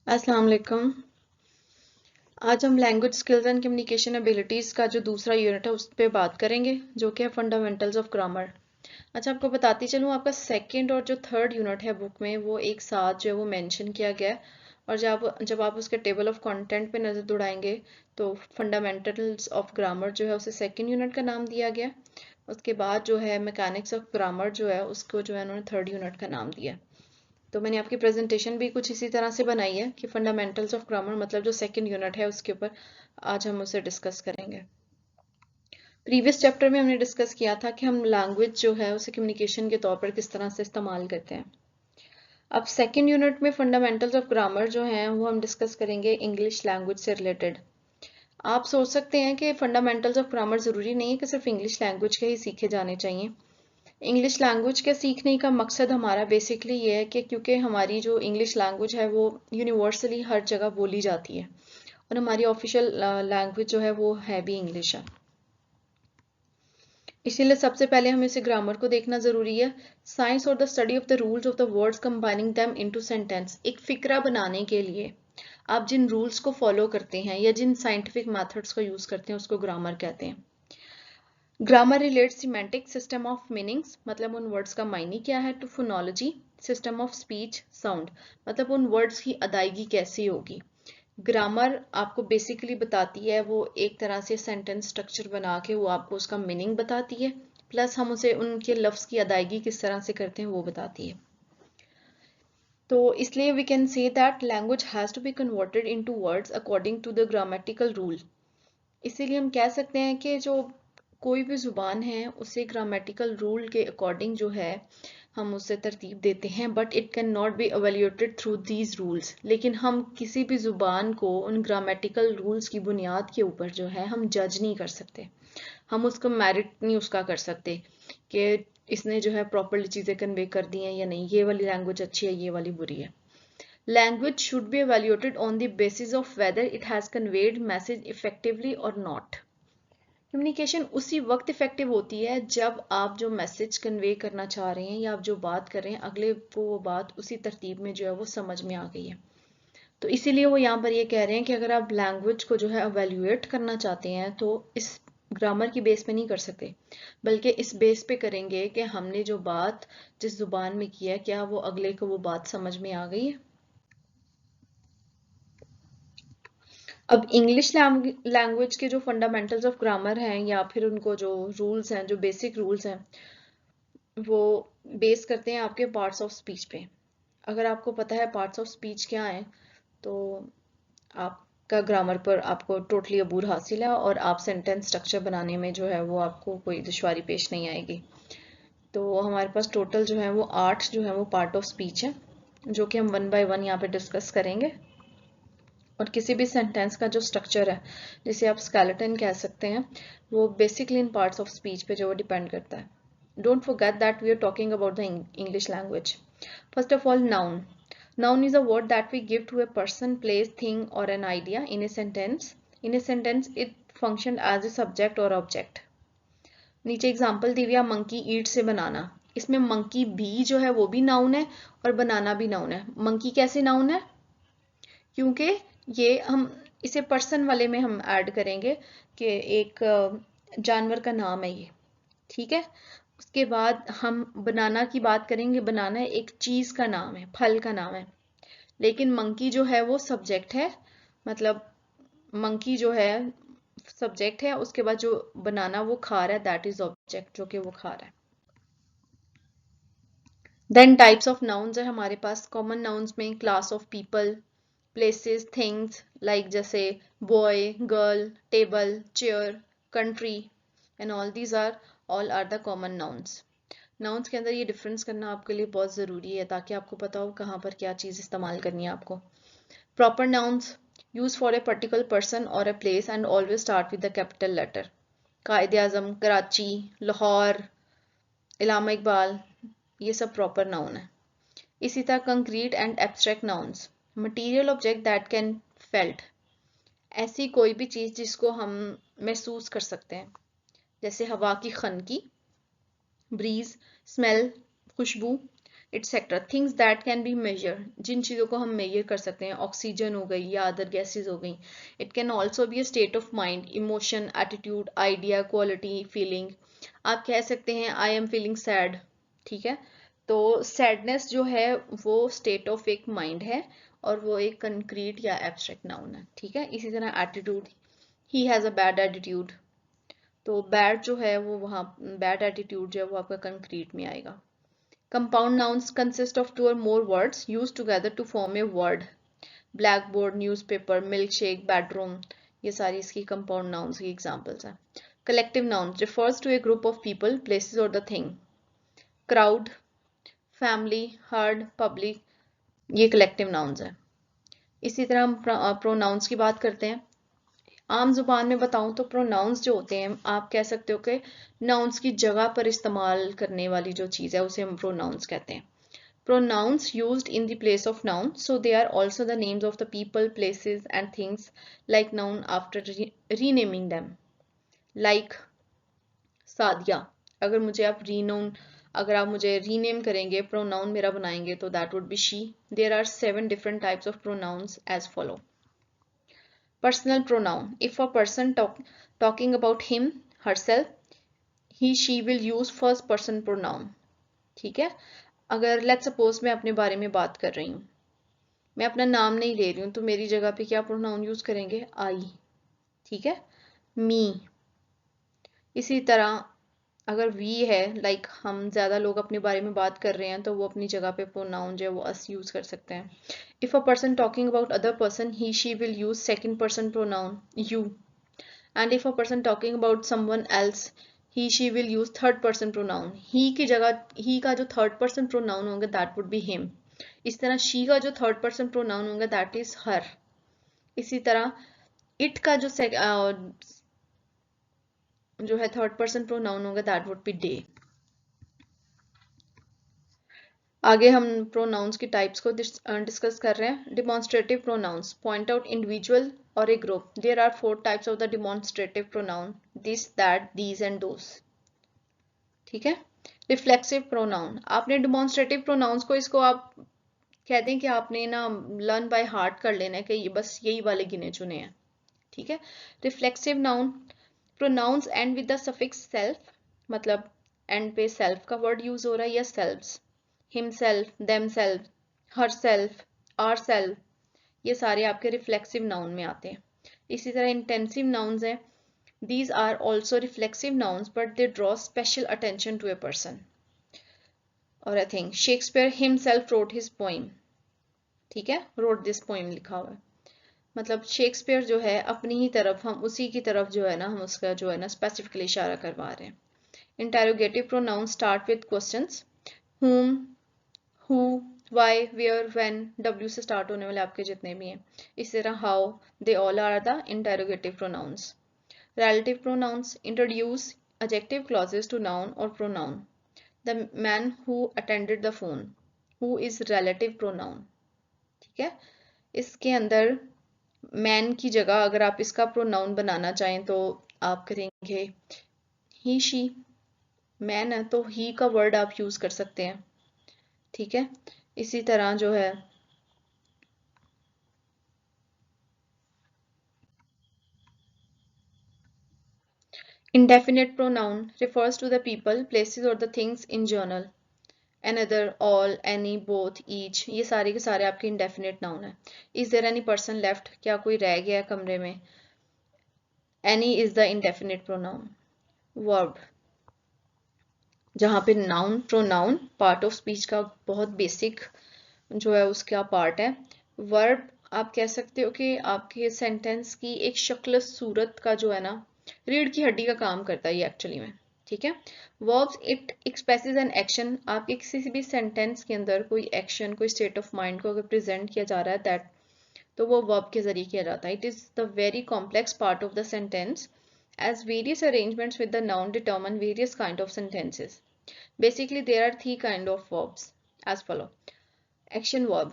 अस्सलाम वालेकुम। आज हम language skills and communication abilities का जो दूसरा यूनिट है उस पर बात करेंगे, जो कि है फंडामेंटल्स ऑफ ग्रामर। अच्छा, आपको बताती चलूँ, आपका सेकंड और जो थर्ड यूनिट है बुक में वो एक साथ जो है वो मेंशन किया गया है। और जब आप उसके टेबल ऑफ कंटेंट पे नज़र दौड़ाएंगे तो फंडामेंटल्स ऑफ ग्रामर जो है उसे सेकंड यूनिट का नाम दिया गया। उसके बाद जो है मैकेनिक्स ऑफ ग्रामर जो है उसको जो है उन्होंने थर्ड यूनिट का नाम दिया। तो मैंने आपकी प्रेजेंटेशन भी कुछ इसी तरह से बनाई है कि फंडामेंटल्स ऑफ ग्रामर मतलब जो सेकंड यूनिट है उसके ऊपर आज हम उसे डिस्कस करेंगे। प्रीवियस चैप्टर में हमने डिस्कस किया था कि हम लैंग्वेज जो है उसे कम्युनिकेशन के तौर पर किस तरह से इस्तेमाल करते हैं। अब सेकंड यूनिट में फंडामेंटल्स ऑफ ग्रामर जो हैं वो हम डिस्कस करेंगे इंग्लिश लैंग्वेज से रिलेटेड। आप सोच सकते हैं कि फंडामेंटल्स ऑफ ग्रामर ज़रूरी नहीं है कि सिर्फ इंग्लिश लैंग्वेज के ही सीखे जाने चाहिए। इंग्लिश लैंग्वेज के सीखने का मकसद हमारा बेसिकली ये है कि क्योंकि हमारी जो इंग्लिश लैंग्वेज है वो यूनिवर्सली हर जगह बोली जाती है और हमारी ऑफिशियल लैंग्वेज जो है वो है भी इंग्लिश है। इसीलिए सबसे पहले हमें इसे ग्रामर को देखना ज़रूरी है। साइंस और the study of the rules of the words combining them into sentence, एक फिक्रा बनाने के लिए आप जिन रूल्स को फॉलो करते हैं या जिन साइंटिफिक मेथड्स का यूज़ करते हैं उसको ग्रामर कहते हैं। Grammar relates semantic system of meanings, मतलब उन वर्ड्स का मायने क्या है, to phonology system of speech sound, मतलब उन वर्ड्स की अदायगी कैसी होगी। ग्रामर आपको बेसिकली बताती है, वो एक तरह से सेंटेंस स्ट्रक्चर बना के वो आपको उसका मीनिंग बताती है, प्लस हम उसे उनके लफ्ज़ की अदायगी किस तरह से करते हैं वो बताती है। तो इसलिए we can say that language has to be converted into words according to the grammatical rule. इसीलिए हम कह सकते हैं कि जो कोई भी ज़ुबान है उसे ग्रामेटिकल रूल के अकॉर्डिंग जो है हम उसे तरतीब देते हैं, but it can not be evaluated through these rules. लेकिन हम किसी भी ज़ुबान को उन ग्रामेटिकल रूल्स की बुनियाद के ऊपर जो है हम जज नहीं कर सकते, हम उसका मेरिट नहीं उसका कर सकते कि इसने जो है प्रॉपरली चीज़ें कन्वे कर दी हैं या नहीं, ये वाली लैंग्वेज अच्छी है ये वाली बुरी है। Language should be evaluated on the basis of whether it has conveyed message effectively or not. Communication उसी वक्त इफेक्टिव होती है जब आप जो मैसेज कन्वे करना चाह रहे हैं या आप जो बात कर रहे हैं अगले को वो बात उसी तरतीब में जो है वो समझ में आ गई है। तो इसीलिए वो यहाँ पर ये कह रहे हैं कि अगर आप लैंग्वेज को जो है एवेल्यूएट करना चाहते हैं तो इस ग्रामर की बेस पे नहीं कर सकते, बल्कि इस बेस पे करेंगे कि हमने जो बात जिस जुबान में की है क्या वो अगले को वो बात समझ में आ गई है। अब इंग्लिश लैंग्वेज के जो फंडामेंटल्स ऑफ ग्रामर हैं या फिर उनको जो रूल्स हैं, जो बेसिक रूल्स हैं, वो बेस करते हैं आपके पार्ट्स ऑफ स्पीच पे। अगर आपको पता है पार्ट्स ऑफ स्पीच क्या हैं तो आपका ग्रामर पर आपको टोटली अबूर हासिल है और आप सेंटेंस स्ट्रक्चर बनाने में जो है वो आपको कोई दुश्वारी पेश नहीं आएगी। तो हमारे पास टोटल जो है वो 8 जो है वो पार्ट ऑफ स्पीच है, जो कि हम वन बाय वन यहाँ पे डिस्कस करेंगे। और किसी भी सेंटेंस का जो स्ट्रक्चर है, जिसे आप स्केलेटन कह सकते हैं, वो बेसिकली इन पार्ट्स ऑफ स्पीच पे जो वो डिपेंड करता है। Don't forget that we are talking about the English language. First of all, noun. Noun is a word that we give to a person, place, thing or an idea in a sentence. In a sentence, it functions as a subject or object. नीचे example दी हुई है, monkey ईट से बनाना। इसमें monkey भी जो है वो भी नाउन है और बनाना भी नाउन है। मंकी कैसे नाउन है? क्योंकि ये हम इसे पर्सन वाले में हम ऐड करेंगे कि एक जानवर का नाम है ये, ठीक है। उसके बाद हम बनाना की बात करेंगे, बनाना एक चीज का नाम है, फल का नाम है। लेकिन मंकी जो है वो सब्जेक्ट है, मतलब मंकी जो है सब्जेक्ट है, उसके बाद जो बनाना वो खा रहा है दैट इज ऑब्जेक्ट, जो कि वो खा रहा है। देन टाइप्स ऑफ नाउन्स है हमारे पास। कॉमन नाउन्स में class of people, places, things, like जैसे boy, girl, table, chair, country and all are the common nouns. Nouns के अंदर ये डिफरेंस करना आपके लिए बहुत ज़रूरी है ताकि आपको पता हो कहाँ पर क्या चीज़ इस्तेमाल करनी है आपको। Proper nouns use for a particular person और a place and always start with the capital letter. Quaid-e Azam, Karachi, Lahore, इलामा इकबाल, ये सब प्रॉपर नाउन है। इसी तरह concrete and abstract nouns, material object that can felt, ऐसी कोई भी चीज़ जिसको हम महसूस कर सकते हैं, जैसे हवा की खनकी, ब्रीज, स्मेल, खुशबू। Etcetera. Things that can be measure, जिन चीज़ों को हम मेजर कर सकते हैं, ऑक्सीजन हो गई या अदर गैसेज हो गई। It can also be a state of mind, emotion, attitude, idea, quality, feeling. आप कह सकते हैं आई एम फीलिंग सैड, ठीक है। तो सैडनेस जो है वो स्टेट ऑफ एक माइंड है और वो एक कंक्रीट या एब्स्ट्रैक्ट नाउन है, ठीक है। इसी तरह attitude, he has a bad attitude, तो बैड जो है वो वहाँ, बैड एटीट्यूड जो है वो आपका कंक्रीट में आएगा। Compound nouns consist of two और more words used together to form a word. Blackboard, newspaper, milk shake, bedroom, ये सारी इसकी कंपाउंड नाउन्स की एग्जांपल्स हैं। Collective nouns refers to a group of people, places और the thing. Crowd, family, herd, public, ये collective nouns हैं। इसी तरह हम प्रोनाउंस की बात करते हैं। आम जुबान में बताऊं तो प्रोनाउंस जो होते हैं, आप कह सकते हो कि नाउन्स की जगह पर इस्तेमाल करने वाली जो चीज़ है उसे हम प्रोनाउंस कहते हैं। Pronouns used in the place of noun, so they are also the names of the people, places and things, like noun after renaming them. Like Sadia, अगर आप मुझे रीनेम करेंगे, प्रोनाउन मेरा बनाएंगे, तो that would be she. There are 7 different types of pronouns as follow. Personal pronoun, if a person talking about him, herself, he, she will use first person pronoun, ठीक है। अगर लेट्स सपोज मैं अपने बारे में बात कर रही हूँ, मैं अपना नाम नहीं ले रही हूँ, तो मेरी जगह पे क्या प्रोनाउन यूज करेंगे, आई, ठीक है, मी। इसी तरह अगर वी है, लाइक हम ज्यादा लोग अपने बारे में बात कर रहे हैं, तो वो अपनी जगह पे प्रोनाउन जो है वो अस यूज कर सकते हैं। If a person talking about other person, he she will use second person pronoun you. And if a person talking about someone else, he she will use third person pronoun. He की जगह he का जो third person pronoun होंगे that would be him. इस तरह she का जो third person pronoun होंगे दैट इज हर। इसी तरह इट का जो है थर्ड पर्सन प्रोनाउन होगा दैट वुड बी डे। आगे हम प्रोनाउंस की टाइप्स को डिस्कस कर रहे हैं। Demonstrative pronouns point out individual और a group. There are 4 types of the demonstrative pronoun, this, that, these and those, ठीक है। रिफ्लेक्सिव प्रोनाउन, आपने डिमॉन्स्ट्रेटिव प्रोनाउंस को, इसको आप कहते हैं कि आपने ना लर्न बाय हार्ट कर लेना है कि ये बस यही वाले गिने चुने हैं, ठीक है। Reflexive noun, pronouns and with the suffix self, मतलब एंड पे सेल्फ का वर्ड यूज हो रहा है, या selves, himself, themself, herself, ourself, ये सारे आपके रिफ्लेक्सिव नाउन में आते हैं। इसी तरह इंटेंसिव नाउन्स हैं, these are also reflexive nouns but they draw special attention to a person or a thing. Shakespeare himself wrote his poem, ठीक है, wrote this poem लिखा हुआ है, मतलब शेक्सपियर जो है अपनी ही तरफ, हम उसी की तरफ जो है ना, हम उसका जो है ना स्पेसिफिकली इशारा करवा रहे हैं। Interrogative pronoun start with questions, whom, who, why, where, when, w से स्टार्ट होने वाले आपके जितने भी हैं। इसी तरह how, they all are the interrogative pronouns. Relative pronouns introduce adjective clauses to noun or pronoun. The man who attended the phone, who is relative pronoun, ठीक है। इसके अंदर मैन की जगह अगर आप इसका प्रोनाउन बनाना चाहें तो आप करेंगे ही, शी। मैन है तो ही का वर्ड आप यूज कर सकते हैं, ठीक है। इसी तरह जो है indefinite pronoun refers to the people, places or the things in general. Another, all, any, both, each, ये सारे के सारे आपके indefinite noun है। Is there any person left, क्या कोई रह गया कमरे में, any is the indefinite pronoun. Verb, जहाँ पे noun pronoun part of speech का बहुत बेसिक जो है उसका पार्ट है। वर्ब आप कह सकते हो कि आपके सेंटेंस की एक शक्ल सूरत का जो है ना, रीढ़ की हड्डी का काम करता है ये एक्चुअली में, ठीक है। Verbs it expresses an action, आपके किसी भी सेंटेंस के अंदर कोई एक्शन, कोई स्टेट ऑफ माइंड को अगर प्रेजेंट किया जा रहा है दैट, तो वो वर्ब के जरिए किया जाता है। It is the very complex part of the sentence as various arrangements with the noun determine various kind of sentences. Basically there are three kind of verbs as follow. Action verb,